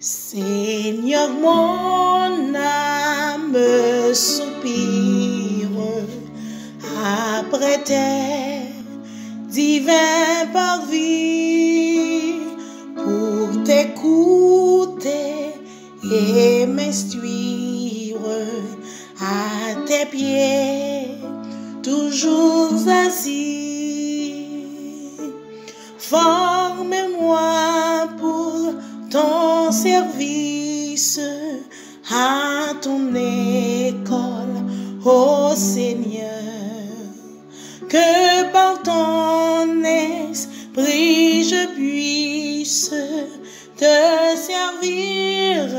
Seigneur, mon âme soupire après tes divins parvis pour t'écouter et m'instruire à tes pieds, toujours assis. Forme-moi pour ton service, à ton école, ô Seigneur, que par ton esprit je puisse te servir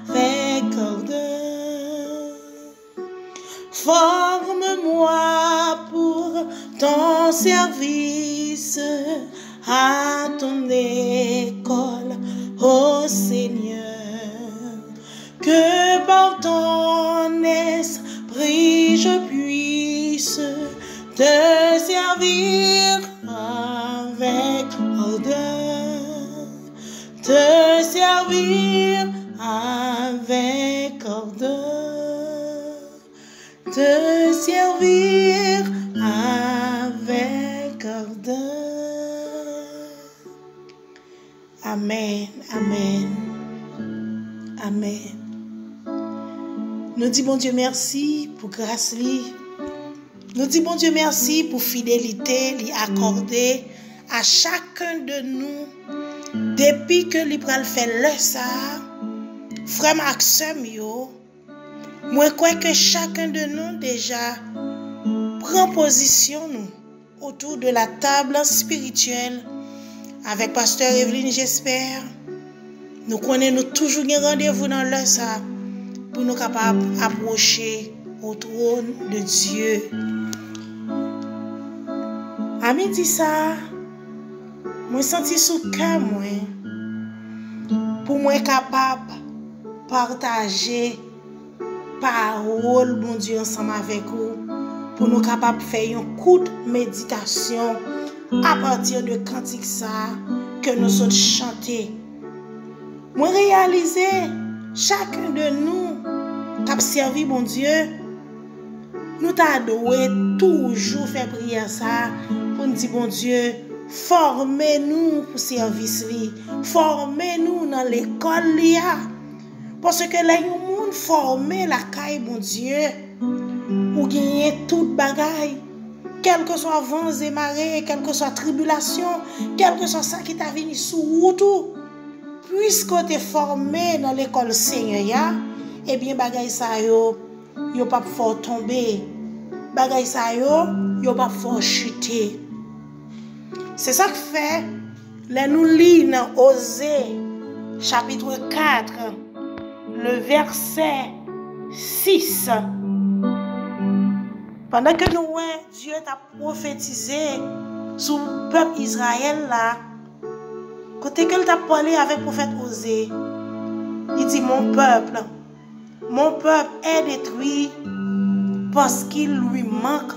avec ardeur. Forme-moi pour ton service, à ton école, ô Seigneur, que par ton esprit je puisse te servir avec ardeur, te servir avec ardeur, te servir avec ardeur. Amen, amen, amen. Nous disons bon Dieu merci pour grâce li. Nous disons bon Dieu merci pour fidélité li accordée à chacun de nous depuis que li pral fait le ça. Frère Maxime yo, moi crois que chacun de nous déjà prend position nous autour de la table spirituelle avec pasteur Evelyne, j'espère. Nous connaissons toujours un rendez-vous dans le ça pour nous capables d'approcher au trône de Dieu. À midi ça, moi senti sous cœur moi pour moi capable partager parole bon Dieu ensemble avec vous pour nous capables faire une courte méditation à partir de cantique ça que nous autres chanter. Moi réaliser chacun de nous qui servi bon Dieu, nous t'adoué toujours faire prière ça pour nous dire bon Dieu, formez-nous pour service li, formez-nous dans l'école li parce que là yon monde formé la caille bon Dieu ou gagner toute bagaille, quel que soit vents et marées, quelle que soit tribulation, quel que soit ça qui t'a venu sous route, puisque tu es formé dans l'école Seigneur, eh bien bagaille ça yo pas fort tomber, bagaille ça yo pas fort chuter. C'est ça que fait là nous lit dans Osée chapitre 4 le verset 6. Pendant que nous Dieu t'a prophétisé sur le peuple Israël là, côté que t'a parlé avec le prophète Osée, il dit mon peuple est détruit parce qu'il lui manque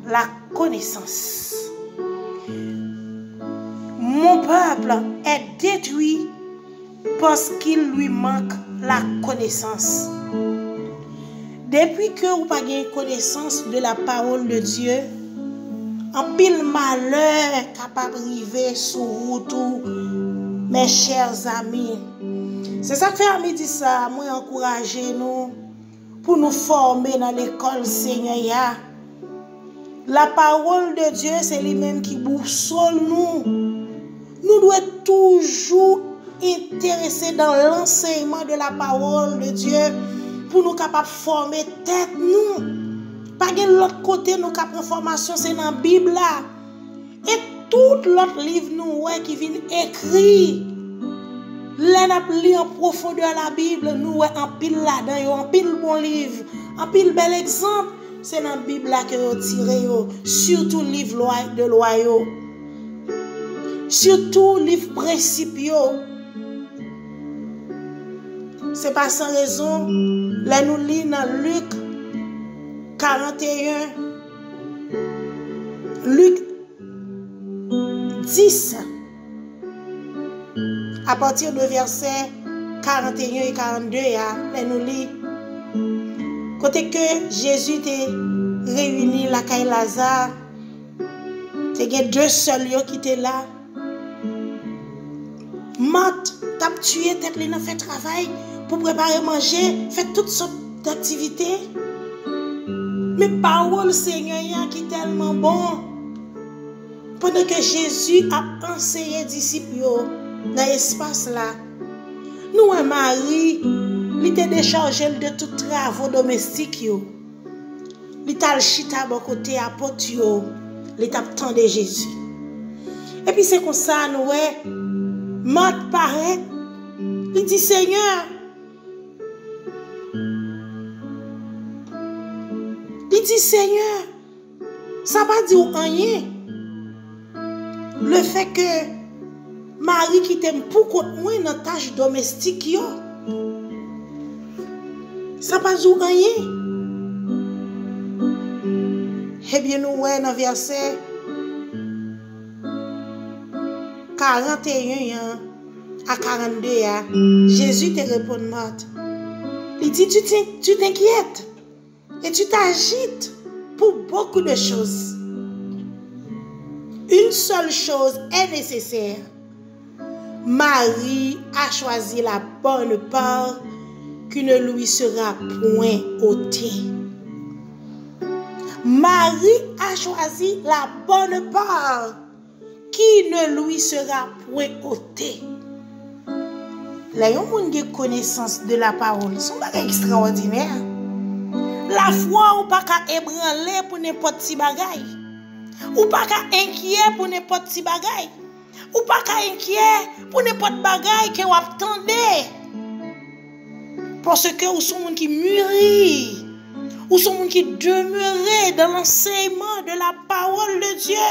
la connaissance. Mon peuple est détruit parce qu'il lui manque la connaissance. Depuis que vous n'avez pas de connaissance de la parole de Dieu, un pile malheur capable d'arriver sur route, mes chers amis. C'est ça que fait midi ça, moi encourager nous pour nous former dans l'école Seigneur. La parole de Dieu, c'est lui-même qui boussole nous. Nous devons toujours intéresser dans l'enseignement de la parole de Dieu pour nous capables de former tête nous. Pas de l'autre côté nous capable formation c'est dans la Bible là. Et tout l'autre livre nous qui vient écrit. Là n'a lu en profondeur la Bible nous en pile là-dedans, en pile bon livre, en pile bel exemple, c'est dans la Bible là que vous tirez surtout livre de loi surtout livre principes. C'est pas sans raison, là nous lisons dans Luc 41, Luc 10, à partir de versets 41 et 42, nous lisons. Côté que Jésus t'a réuni la caille Lazare, il y a deux seuls qui étaient là. Marthe t'a tué tête li nan fait travail pour préparer manger, fait toutes sortes d'activités. Mais parole Seigneur qui est tellement bon. Pendant que Jésus a enseigné disciples dans l'espace là, nous et Marie, il t'a déchargé de tous travaux domestiques il t'a chita bon côté à porte il t'a tendé Jésus. Et puis c'est comme ça nous Marthe paraît, il dit Seigneur, ça va dire rien. Le fait que Marie qui t'aime pour contre moi dans tâche domestique ça va dire rien. Eh bien nous dans verset 41 à 42, Jésus te répond Marthe. Il dit tu t'inquiètes et tu t'agites pour beaucoup de choses. Une seule chose est nécessaire. Marie a choisi la bonne part qui ne lui sera point ôtée. Marie a choisi la bonne part qui ne lui sera point ôtée. Les gens qui ont connaissance de la parole sont extraordinaires. La foi ou pas qu'à ébranler pour n'importe qui bagaille. Ou pas qu'à inquiet pour n'importe qui bagaille. Ou pas qu'à inquiet pour n'importe bagaille que vous attendez. Parce que vous sont gens qui mûrit. Ou sont gens qui demeurent dans l'enseignement de la parole de Dieu.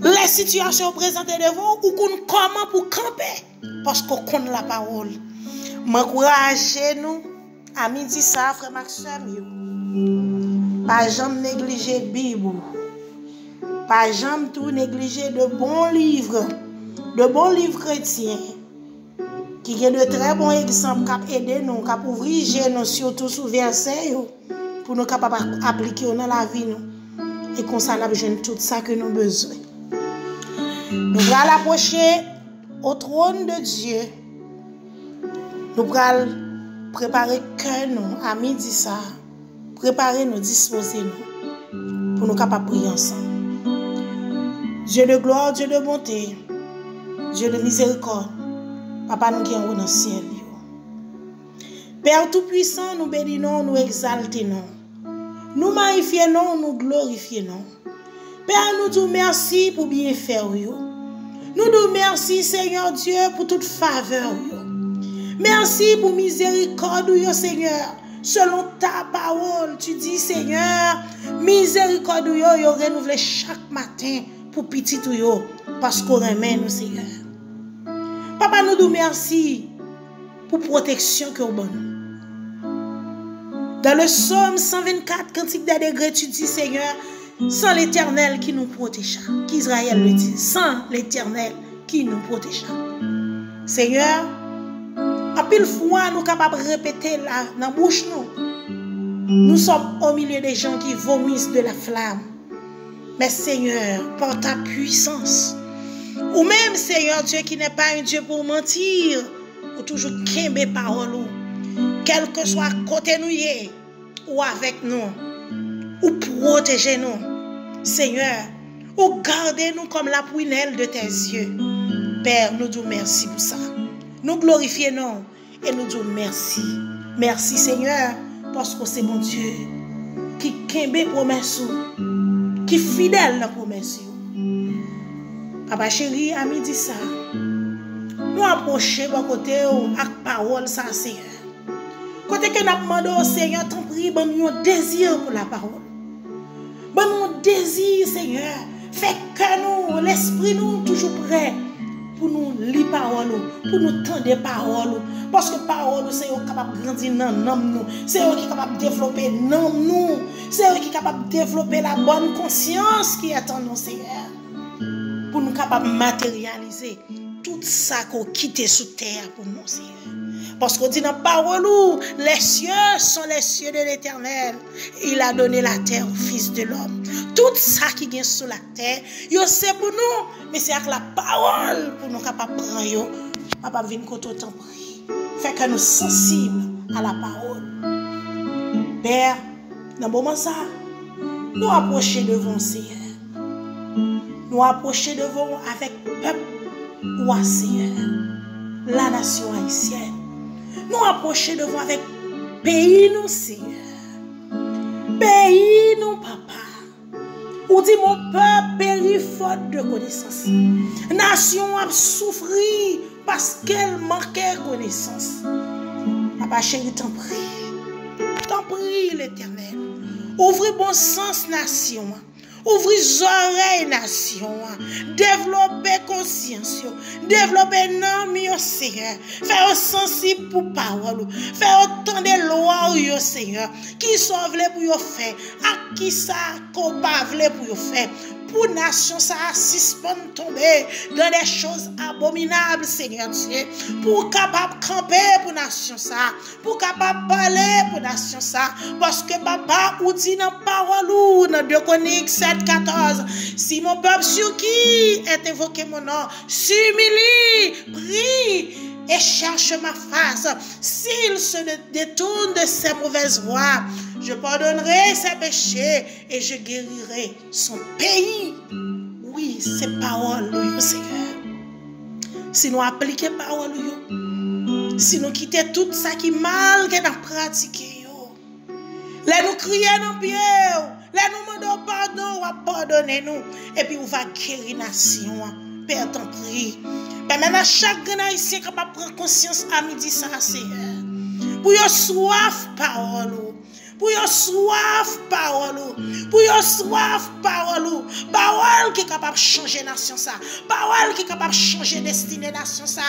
Les situations présentées devant ou comment pour camper. Parce qu'on connaît la parole. M'encouragez-nous à midi ça, frère Maxime. Pas jamais négliger Bible. Pas jamais tout négliger de bons livres chrétiens. Qui ont de très bons exemples qui aident nous, qui ouvrir nous surtout sous verset pour nous capables d'appliquer dans la vie. Et qu'on s'en a besoin de tout ça que nous avons besoin. Nous allons approcher au trône de Dieu. Nous allons préparer cœur nous à midi ça. Préparer nous, disposer nous pour nous capables de prier ensemble. Dieu de gloire, Dieu de bonté, Dieu de miséricorde, Papa nous qui est dans le ciel. Père Tout-Puissant, nous bénissons, nous exaltons, nous magnifions, nous glorifions. Père, nous disons merci pour bien faire. Nous disons merci, Seigneur Dieu, pour toute faveur. Merci pour miséricorde, Seigneur. Selon ta parole, tu dis, Seigneur, miséricorde, yo renouvelé chaque matin pour petit yo, parce qu'on remet nous, Seigneur. Papa, nous disons merci pour protection que vous donne. Dans le psaume 124, cantique des degrés, tu dis, Seigneur, sans l'Éternel qui nous protégea. Qu'Israël le dit, sans l'Éternel qui nous protégea. Seigneur, à pile fois, nous sommes capables de répéter là, dans la bouche, nous sommes au milieu des gens qui vomissent de la flamme. Mais Seigneur, par ta puissance, ou même Seigneur Dieu qui n'est pas un Dieu pour mentir, ou toujours qu'aimer parole, quel que soit côté nous ou avec nous, ou protéger nous, Seigneur, ou garder nous comme la prunelle de tes yeux. Père, nous disons merci pour ça. Nous glorifions nous et nous disons merci. Merci Seigneur, parce que c'est mon Dieu qui kembe promesse, qui fidèle dans la promesse. Papa chéri, à midi ça, nous approchons à côté avec parole ça, Seigneur. Côté que nous demandons au Seigneur, t'en prie, bon nous un désir pour la parole. Bon nous désir, Seigneur, fait que nous, l'esprit nous toujours prêt pour nous lire parole, pour nous tendre parole. Parce que parole, c'est eux qui sont capables de grandir dans nous. C'est eux qui sont capables de développer dans nous. C'est eux qui sont capables de développer la bonne conscience qui est en nous, Seigneur. Pour nous capables de matérialiser tout ça qu'on quitte sous terre pour nous, Seigneur. Parce qu'on dit dans la parole, les cieux sont les cieux de l'Éternel. Il a donné la terre au Fils de l'homme. Tout ça qui vient sur la terre, c'est pour nous. Mais c'est avec la parole pour nous capables de prendre. Papa, viens côté autant prier. Fait que nous sensibles à la parole. Père, dans le moment ça, nous approcher devant le Seigneur. Nous approcher devant avec le peuple ou Seigneur, la nation haïtienne. Nous approcher devant avec pays nous, Seigneur. Pays nous, papa. Ou dit mon peuple périt faute de connaissance. Nation a souffert parce qu'elle manquait de connaissance. Papa chéri, t'en prie. T'en prie, l'Éternel. Ouvrez bon sens, nation. Ouvrez oreilles, nation. Développez conscience. Développez non, Seigneur. Faites sensible pour parole. Faites autant de lois, Seigneur. Qui sont voulés pour faire. À qui ça qu'on pas voulu pour faire. Pour nation, ça suspend tomber dans des choses abominables, Seigneur Dieu. Pour capable camper pour nation, ça. Pour capable parler pour nation, ça. Parce que papa, ou dit dans parole ou dans 2 Chroniques 7:14, si mon peuple sur qui est évoqué mon nom, s'humilie, prie et cherche ma face. S'il se détourne de ses mauvaises voies, je pardonnerai ses péchés et je guérirai son pays. Oui, c'est parole, Seigneur. Si nous appliquons parole, si nous quittons tout ça qui est mal que nous pratiquons, là nous crions dans pied, là nous demandons pardon, on va pardonner nous, et puis on va guérir la nation. Père, t'en prie. Maintenant, chaque haïtien capable de prendre conscience à midi, ça, Seigneur. Pour y soif parole. Pour y soif parole. Pour y soif parole. Parole qui est capable de changer nation ça. Parole qui est capable de changer destinée nation ça.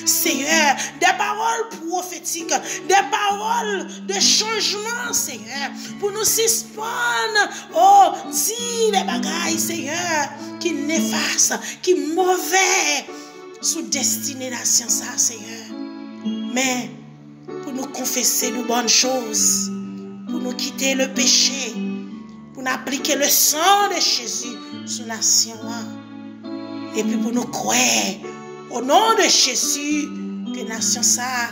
Seigneur, des paroles prophétiques, des paroles de changement, Seigneur. Pour nous suspendre, oh, dis les bagailles, Seigneur, qui néfastes, qui mauvais sous destinée nation ça, Seigneur. Mais pour nous confesser de bonnes choses, pour nous quitter le péché, pour nous appliquer le sang de Jésus sur la nation. Et puis pour nous croire au nom de Jésus que la nation ça,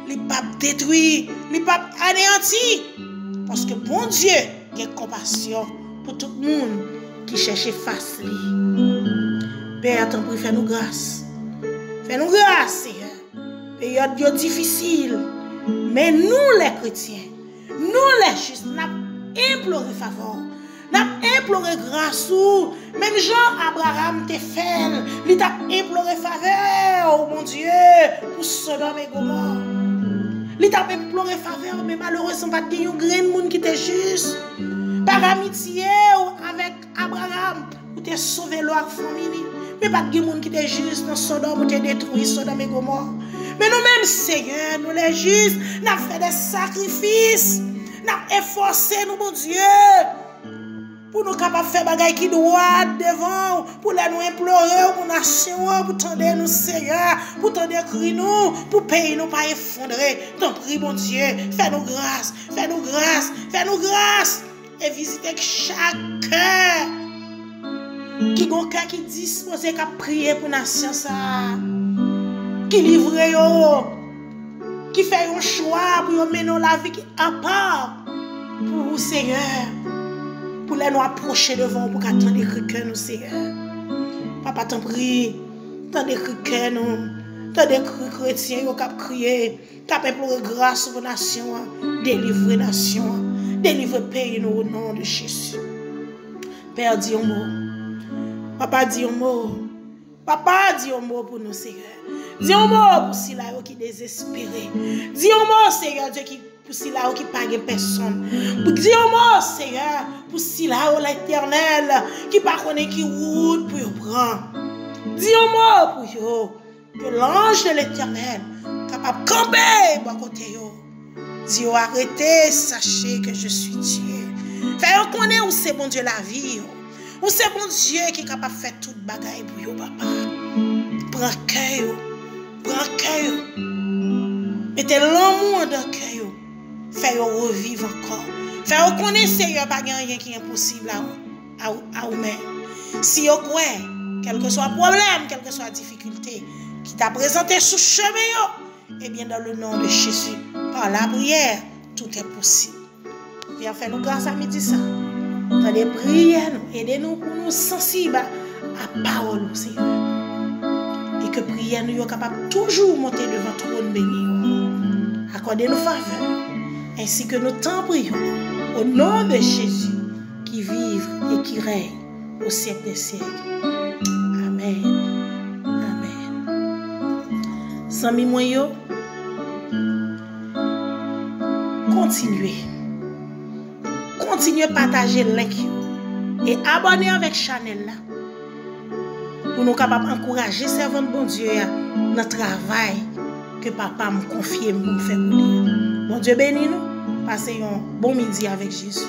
les papes détruits, les papes anéantis. Parce que bon Dieu, il y a compassion pour tout le monde qui cherche face. Père, t'en prie, fais-nous grâce. Fais-nous grâce, Seigneur. Période difficile. Mais nous, les chrétiens, nous, les justes, nous avons imploré faveur. Nous avons imploré grâce. Même Jean-Abraham te fait. Il t'a imploré faveur, oh mon Dieu, pour Sodome et Gomorrhe. Il t'a imploré faveur, mais malheureusement, pas de grain de monde qui était juste. Par amitié avec Abraham, pour te sauver leur famille. Mais pas de monde qui était juste dans Sodome, pour te détruire Sodome et Gomorrhe. Mais nous-mêmes, Seigneur, nous les justes, nous avons fait des sacrifices. Nous avons efforcé, nous, mon Dieu, pour nous capables de faire des choses qui doivent devant, pour nous implorer, pour nation, pour tendre nous, Seigneur, pour tendre crier nous, pour payer nous, pas effondrer. T'en prie, mon Dieu, fais-nous grâce, fais-nous grâce, fais-nous grâce. Et visitez chaque cœur qui a un cœur qui est disposé à prier pour la nation, qui livre, qui fait un choix pour mener la vie à part pour vous, Seigneur, pour les nous approcher devant, pour qu'attendre que nous, Seigneur. Papa, t'en prie, t'en que nous, t'en que chrétiens, qui ont crié, qui ont imploré grâce pour la nation, délivrer la nation, délivrer le pays nous au nom de Jésus. Père, dis un mot. Papa, dis un mot. Papa, dis un mot pour nous, Seigneur. Dis un mot pour ceux qui sont désespérés. Dis un mot, Seigneur Dieu, pour ceux qui ne payent personne. Dis un mot, Seigneur, pour ceux l'Éternel qui ne connaissent pas qui route pour prendre. Dis un mot pour eux, que l'ange de l'Éternel capable de camper à côté de dis arrêtez, sachez que je suis Dieu. Faites connaître où c'est bon Dieu la vie. Où c'est bon Dieu qui est capable de faire toute bagaille pour vous, papa. Prends cœur. Prends cœur. Mettez l'amour dans cœur. Fais-le revivre encore. Fais-le connaître qu'il n'y a pas rien qui est impossible à vous-même. Si vous croyez, quel que soit le problème, quelle que soit la difficulté qui t'a présenté sous chemin, eh bien, dans le nom de Jésus, par la prière, tout est possible. Viens faire nous grâce à midi ça. Dans les prières, aidez-nous pour nous sensibles à la parole, Seigneur. Et que prière nous soit capable toujours monter devant le trône béni. Accordez-nous faveur, ainsi que nous t'en prions, au nom de Jésus, qui vive et qui règne au siècle des siècles. Amen. Amen. Sami moyo, continuez. Continuez à partager le link et abonnez avec Chanel là. Pour nous capables d'encourager servant de bon Dieu dans le travail que papa me confie pour me faire. Bon Dieu bénisse nous. Passez un bon midi avec Jésus.